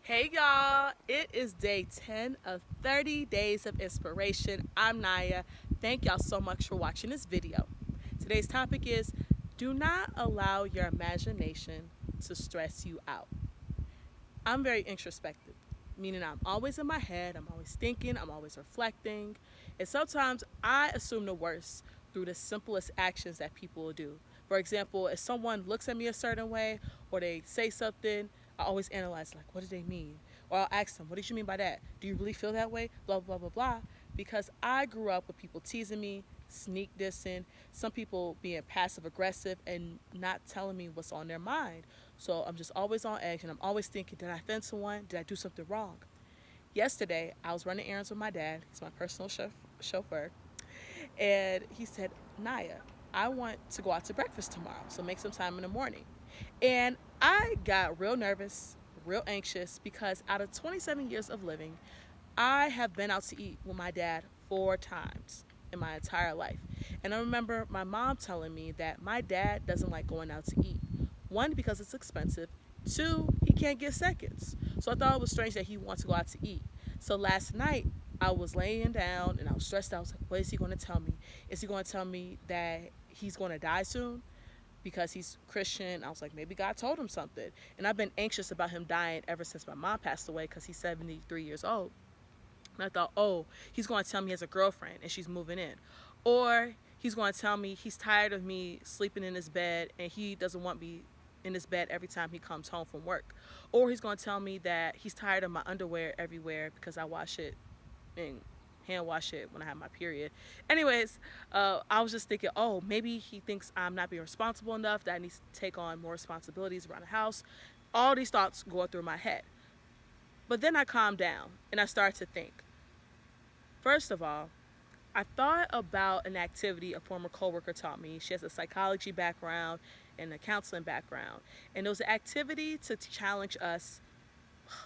Hey y'all, it is day 10 of 30 days of inspiration. I'm Naya. Thank y'all so much for watching this video. Today's topic is do not allow your imagination to stress you out. I'm very introspective, meaning I'm always in my head, I'm always thinking, I'm always reflecting, and sometimes I assume the worst through the simplest actions that people will do. For example, if someone looks at me a certain way or they say something, I always analyze, like, what did they mean? Or I'll ask them, what did you mean by that? Do you really feel that way? Blah, blah, blah, blah. Because I grew up with people teasing me, sneak dissing, some people being passive aggressive and not telling me what's on their mind. So I'm just always on edge and I'm always thinking, did I offend someone? Did I do something wrong? Yesterday, I was running errands with my dad. He's my personal chauffeur. And he said, Naya, I want to go out to breakfast tomorrow, so make some time in the morning. And I got real nervous, real anxious, because out of 27 years of living, I have been out to eat with my dad 4 times in my entire life. And I remember my mom telling me that my dad doesn't like going out to eat. One, because it's expensive. Two, he can't get seconds. So I thought it was strange that he wants to go out to eat. So last night, I was laying down and I was stressed out. I was like, what is he going to tell me? Is he going to tell me that he's going to die soon? Because he's Christian. I was like, maybe God told him something. And I've been anxious about him dying ever since my mom passed away because he's 73 years old. And I thought, oh, he's going to tell me he has a girlfriend and she's moving in. Or he's going to tell me he's tired of me sleeping in his bed and he doesn't want me in his bed every time he comes home from work. Or he's going to tell me that he's tired of my underwear everywhere because I wash it and hand wash it when I have my period. Anyways, I was just thinking, oh, maybe he thinks I'm not being responsible enough, that I need to take on more responsibilities around the house. All these thoughts go through my head. But then I calmed down and I started to think. First of all, I thought about an activity a former coworker taught me. She has a psychology background and a counseling background. And it was an activity to challenge us,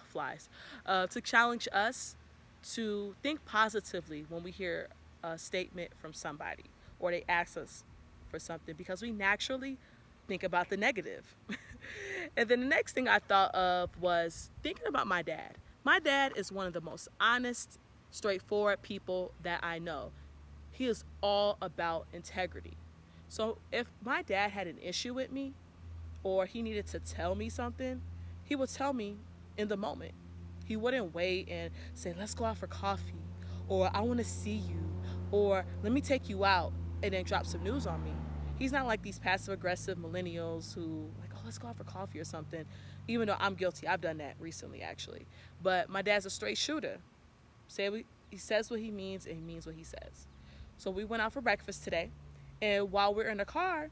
flies, to challenge us to think positively when we hear a statement from somebody or they ask us for something because we naturally think about the negative. And then the next thing I thought of was thinking about my dad. My dad is one of the most honest, straightforward people that I know. He is all about integrity. So if my dad had an issue with me or he needed to tell me something, he would tell me in the moment. He wouldn't wait and say, let's go out for coffee, or I want to see you, or let me take you out, and then drop some news on me. He's not like these passive aggressive millennials who, like, oh, let's go out for coffee or something, even though I'm guilty. I've done that recently, actually. But my dad's a straight shooter. He says what he means, and he means what he says. So we went out for breakfast today, and while we're in the car,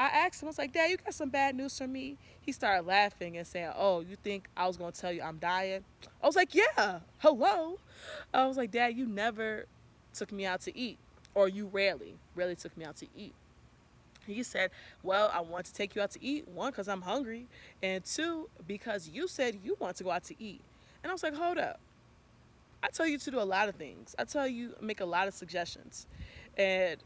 I asked him, I was like, Dad, you got some bad news for me? He started laughing and saying, oh, you think I was going to tell you I'm dying? I was like, yeah, hello. I was like, Dad, you never took me out to eat, or you rarely took me out to eat. He said, well, I want to take you out to eat, one, because I'm hungry, and two, because you said you want to go out to eat. And I was like, hold up. I tell you to do a lot of things. I tell you, make a lot of suggestions. And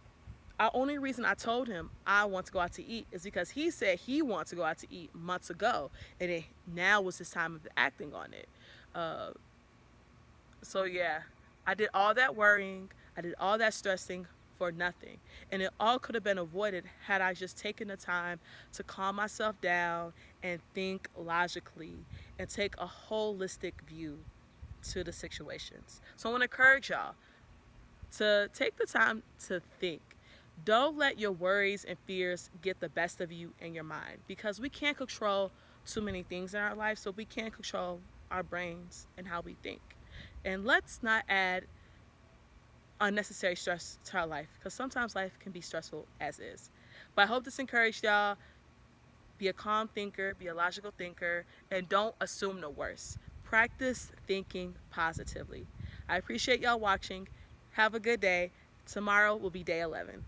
the only reason I told him I want to go out to eat is because he said he wants to go out to eat months ago, and now was his time of acting on it. Uh, so yeah, I did all that worrying, I did all that stressing for nothing, and it all could have been avoided had I just taken the time to calm myself down and think logically and take a holistic view to the situations. So I want to encourage y'all to take the time to think. Don't let your worries and fears get the best of you in your mind, because we can't control too many things in our life, so we can't control our brains and how we think. And let's not add unnecessary stress to our life, because sometimes life can be stressful as is. But I hope this encouraged y'all. Be a calm thinker, be a logical thinker, and don't assume the worst. Practice thinking positively. I appreciate y'all watching. Have a good day. Tomorrow will be day 11.